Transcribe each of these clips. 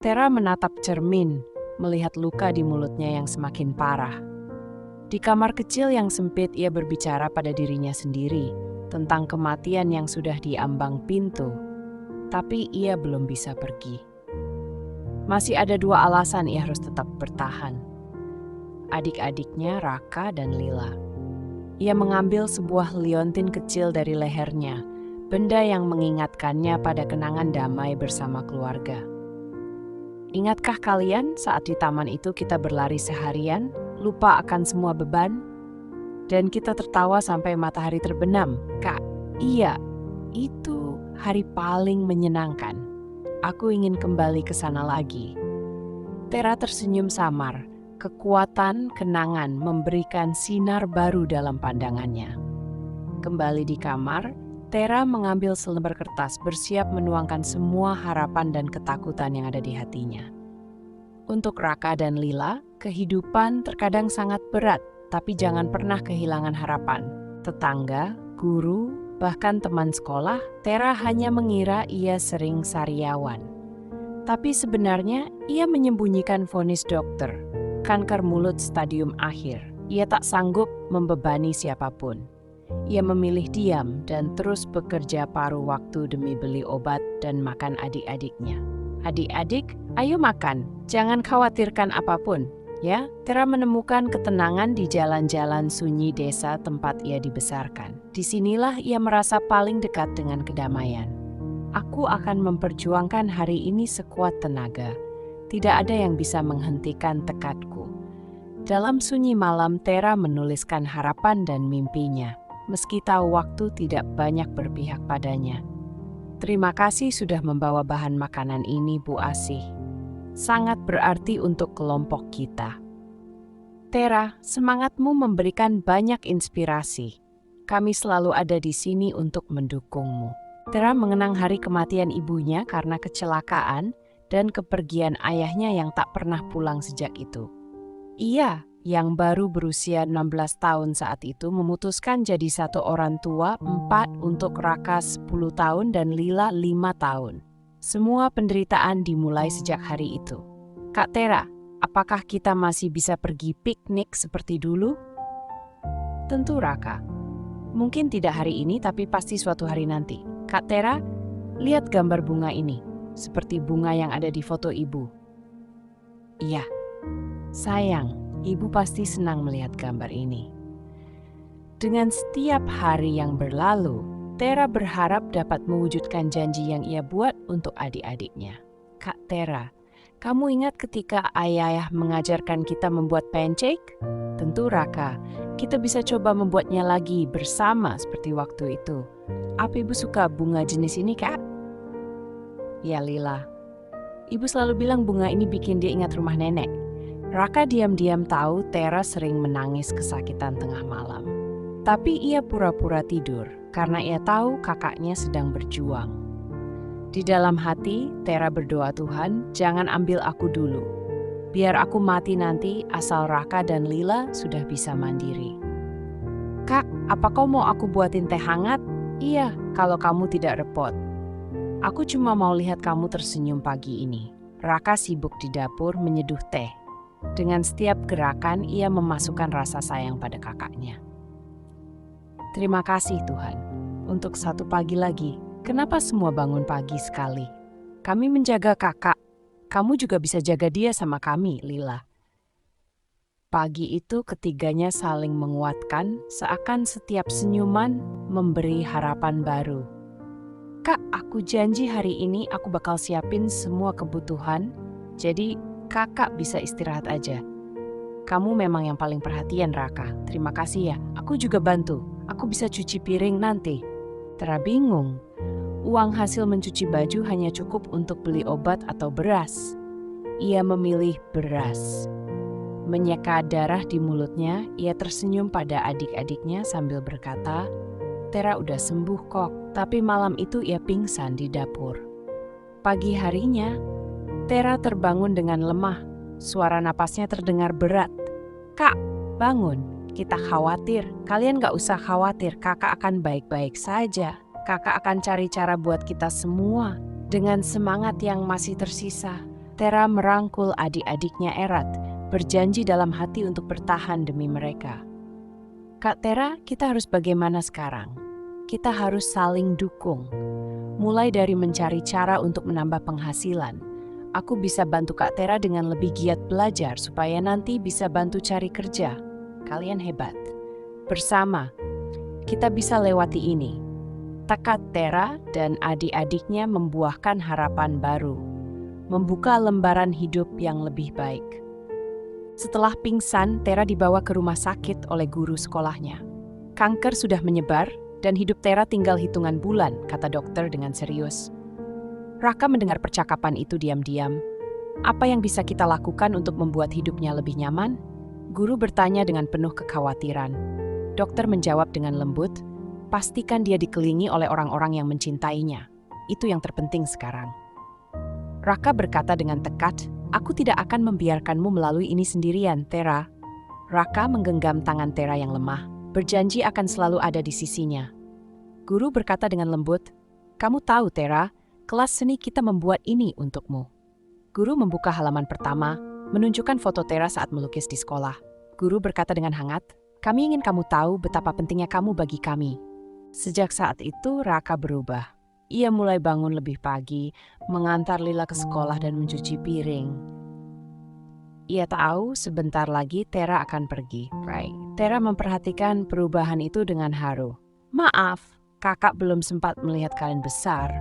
Tera menatap cermin, melihat luka di mulutnya yang semakin parah. Di kamar kecil yang sempit ia berbicara pada dirinya sendiri tentang kematian yang sudah diambang pintu. Tapi ia belum bisa pergi. Masih ada dua alasan ia harus tetap bertahan. Adik-adiknya Raka dan Lila. Ia mengambil sebuah liontin kecil dari lehernya, benda yang mengingatkannya pada kenangan damai bersama keluarga. Ingatkah kalian saat di taman itu kita berlari seharian, lupa akan semua beban? Dan kita tertawa sampai matahari terbenam. Kak, iya, itu hari paling menyenangkan. Aku ingin kembali ke sana lagi. Tera tersenyum samar. Kekuatan kenangan memberikan sinar baru dalam pandangannya. Kembali di kamar, Tera mengambil selembar kertas bersiap menuangkan semua harapan dan ketakutan yang ada di hatinya. Untuk Raka dan Lila, kehidupan terkadang sangat berat, tapi jangan pernah kehilangan harapan. Tetangga, guru, bahkan teman sekolah, Tera hanya mengira ia sering sariawan. Tapi sebenarnya ia menyembunyikan vonis dokter, kanker mulut stadium akhir. Ia tak sanggup membebani siapapun. Ia memilih diam dan terus bekerja paruh waktu demi beli obat dan makan adik-adiknya. Adik-adik, ayo makan, jangan khawatirkan apapun. Ya, Tera menemukan ketenangan di jalan-jalan sunyi desa tempat ia dibesarkan. Disinilah ia merasa paling dekat dengan kedamaian. Aku akan memperjuangkan hari ini sekuat tenaga. Tidak ada yang bisa menghentikan tekadku. Dalam sunyi malam, Tera menuliskan harapan dan mimpinya, meski tahu waktu tidak banyak berpihak padanya. Terima kasih sudah membawa bahan makanan ini, Bu Asih. Sangat berarti untuk kelompok kita. Tera, semangatmu memberikan banyak inspirasi. Kami selalu ada di sini untuk mendukungmu. Tera mengenang hari kematian ibunya karena kecelakaan dan kepergian ayahnya yang tak pernah pulang sejak itu. Ia, yang baru berusia 16 tahun saat itu, memutuskan jadi satu orang tua, 4 untuk Raka 10 tahun dan Lila 5 tahun. Semua penderitaan dimulai sejak hari itu. Kak Tera, apakah kita masih bisa pergi piknik seperti dulu? Tentu Raka. Mungkin tidak hari ini tapi pasti suatu hari nanti. Kak Tera, lihat gambar bunga ini. Seperti bunga yang ada di foto ibu. Iya, sayang, ibu pasti senang melihat gambar ini. Dengan setiap hari yang berlalu, Tera berharap dapat mewujudkan janji yang ia buat untuk adik-adiknya. Kak Tera, kamu ingat ketika ayah mengajarkan kita membuat pancake? Tentu Raka, kita bisa coba membuatnya lagi bersama seperti waktu itu. Apa ibu suka bunga jenis ini, Kak? Ya Lila, ibu selalu bilang bunga ini bikin dia ingat rumah nenek. Raka diam-diam tahu Tera sering menangis kesakitan tengah malam. Tapi ia pura-pura tidur karena ia tahu kakaknya sedang berjuang. Di dalam hati, Tera berdoa, Tuhan, jangan ambil aku dulu. Biar aku mati nanti asal Raka dan Lila sudah bisa mandiri. Kak, apa kau mau aku buatin teh hangat? Iya, kalau kamu tidak repot. Aku cuma mau lihat kamu tersenyum pagi ini. Raka sibuk di dapur menyeduh teh. Dengan setiap gerakan, ia memasukkan rasa sayang pada kakaknya. Terima kasih Tuhan, untuk satu pagi lagi. Kenapa semua bangun pagi sekali? Kami menjaga kakak. Kamu juga bisa jaga dia sama kami, Lila. Pagi itu ketiganya saling menguatkan, seakan setiap senyuman memberi harapan baru. Kak, aku janji hari ini aku bakal siapin semua kebutuhan, jadi kakak bisa istirahat aja. Kamu memang yang paling perhatian, Raka. Terima kasih ya, aku juga bantu. Aku bisa cuci piring nanti. Tera bingung. Uang hasil mencuci baju hanya cukup untuk beli obat atau beras. Ia memilih beras. Menyeka darah di mulutnya, ia tersenyum pada adik-adiknya sambil berkata, Tera udah sembuh kok, tapi malam itu ia pingsan di dapur. Pagi harinya, Tera terbangun dengan lemah. Suara napasnya terdengar berat. Kak, bangun. Kita khawatir. Kalian gak usah khawatir, kakak akan baik-baik saja. Kakak akan cari cara buat kita semua. Dengan semangat yang masih tersisa, Tera merangkul adik-adiknya erat, berjanji dalam hati untuk bertahan demi mereka. Kak Tera, kita harus bagaimana sekarang? Kita harus saling dukung. Mulai dari mencari cara untuk menambah penghasilan. Aku bisa bantu Kak Tera dengan lebih giat belajar supaya nanti bisa bantu cari kerja. Kalian hebat. Bersama, kita bisa lewati ini. Kak Tera dan adik-adiknya membuahkan harapan baru. Membuka lembaran hidup yang lebih baik. Setelah pingsan, Tera dibawa ke rumah sakit oleh guru sekolahnya. Kanker sudah menyebar dan hidup Tera tinggal hitungan bulan, kata dokter dengan serius. Raka mendengar percakapan itu diam-diam. Apa yang bisa kita lakukan untuk membuat hidupnya lebih nyaman? Guru bertanya dengan penuh kekhawatiran. Dokter menjawab dengan lembut, pastikan dia dikelilingi oleh orang-orang yang mencintainya. Itu yang terpenting sekarang. Raka berkata dengan tekad, aku tidak akan membiarkanmu melalui ini sendirian, Tera. Raka menggenggam tangan Tera yang lemah, berjanji akan selalu ada di sisinya. Guru berkata dengan lembut, kamu tahu Tera, kelas seni kita membuat ini untukmu. Guru membuka halaman pertama, menunjukkan foto Tera saat melukis di sekolah. Guru berkata dengan hangat, kami ingin kamu tahu betapa pentingnya kamu bagi kami. Sejak saat itu Raka berubah. Ia mulai bangun lebih pagi, mengantar Lila ke sekolah dan mencuci piring. Ia tahu sebentar lagi Tera akan pergi. Tera memperhatikan perubahan itu dengan haru. Maaf, kakak belum sempat melihat kalian besar.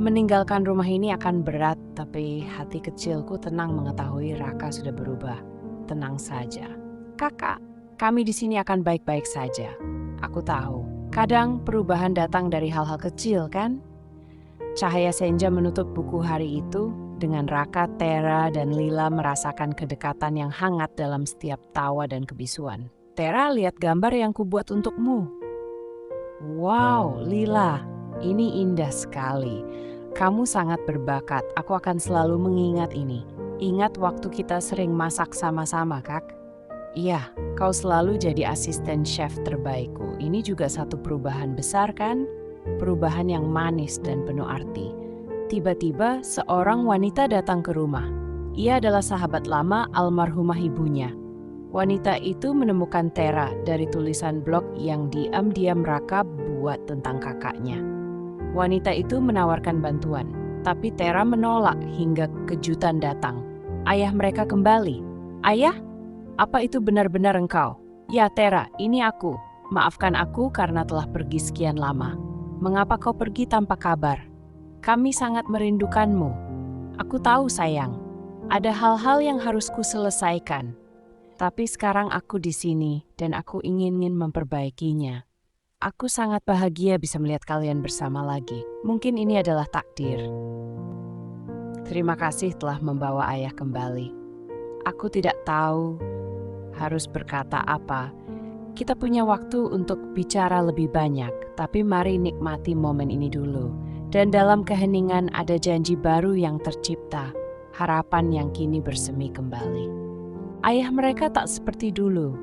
Meninggalkan rumah ini akan berat, tapi hati kecilku tenang mengetahui Raka sudah berubah. Tenang saja. Kakak, kami di sini akan baik-baik saja. Aku tahu. Kadang perubahan datang dari hal-hal kecil, kan? Cahaya senja menutup buku hari itu. Dengan Raka, Tera, dan Lila merasakan kedekatan yang hangat dalam setiap tawa dan kebisuan. Tera, lihat gambar yang kubuat untukmu. Wow, Lila, ini indah sekali. Kamu sangat berbakat. Aku akan selalu mengingat ini. Ingat waktu kita sering masak sama-sama, Kak? Iya, kau selalu jadi asisten chef terbaikku. Ini juga satu perubahan besar, kan? Perubahan yang manis dan penuh arti. Tiba-tiba, seorang wanita datang ke rumah. Ia adalah sahabat lama almarhumah ibunya. Wanita itu menemukan Tera dari tulisan blog yang diam-diam Raka buat tentang kakaknya. Wanita itu menawarkan bantuan, tapi Tera menolak hingga kejutan datang. Ayah mereka kembali. Ayah? Apa itu benar-benar engkau? Ya Tera, ini aku. Maafkan aku karena telah pergi sekian lama. Mengapa kau pergi tanpa kabar? Kami sangat merindukanmu. Aku tahu sayang, ada hal-hal yang harus kuselesaikan. Tapi sekarang aku di sini dan aku ingin memperbaikinya. Aku sangat bahagia bisa melihat kalian bersama lagi. Mungkin ini adalah takdir. Terima kasih telah membawa ayah kembali. Aku tidak tahu harus berkata apa. Kita punya waktu untuk bicara lebih banyak, tapi mari nikmati momen ini dulu. Dan dalam keheningan ada janji baru yang tercipta, harapan yang kini bersemi kembali. Ayah mereka tak seperti dulu.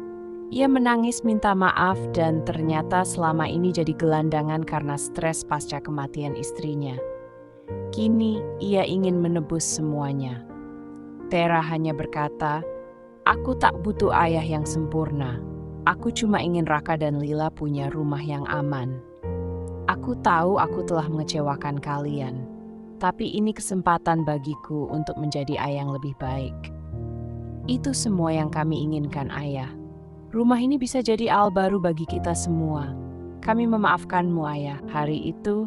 Ia menangis minta maaf dan ternyata selama ini jadi gelandangan karena stres pasca kematian istrinya. Kini ia ingin menebus semuanya. Tera hanya berkata, aku tak butuh ayah yang sempurna. Aku cuma ingin Raka dan Lila punya rumah yang aman. Aku tahu aku telah mengecewakan kalian, tapi ini kesempatan bagiku untuk menjadi ayah yang lebih baik. Itu semua yang kami inginkan, ayah. Rumah ini bisa jadi awal baru bagi kita semua. Kami memaafkanmu, ayah. Hari itu,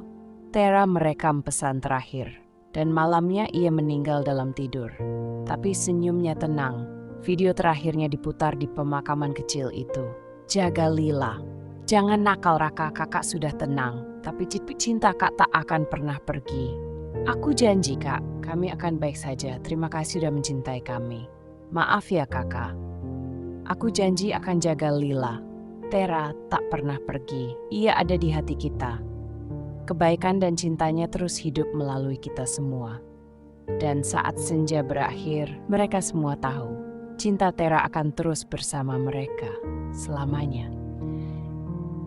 Tera merekam pesan terakhir, dan malamnya ia meninggal dalam tidur. Tapi senyumnya tenang. Video terakhirnya diputar di pemakaman kecil itu. Jaga Lila. Jangan nakal Raka, kakak sudah tenang. Tapi cinta kak tak akan pernah pergi. Aku janji kak, kami akan baik saja. Terima kasih sudah mencintai kami. Maaf ya kakak. Aku janji akan jaga Lila. Tera tak pernah pergi. Ia ada di hati kita. Kebaikan dan cintanya terus hidup melalui kita semua. Dan saat senja berakhir, mereka semua tahu. Cinta Tera akan terus bersama mereka selamanya.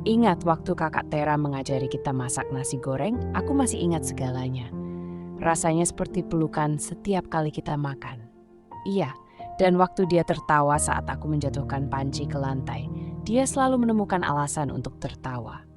Ingat waktu kakak Tera mengajari kita masak nasi goreng, aku masih ingat segalanya. Rasanya seperti pelukan setiap kali kita makan. Iya, dan waktu dia tertawa saat aku menjatuhkan panci ke lantai, dia selalu menemukan alasan untuk tertawa.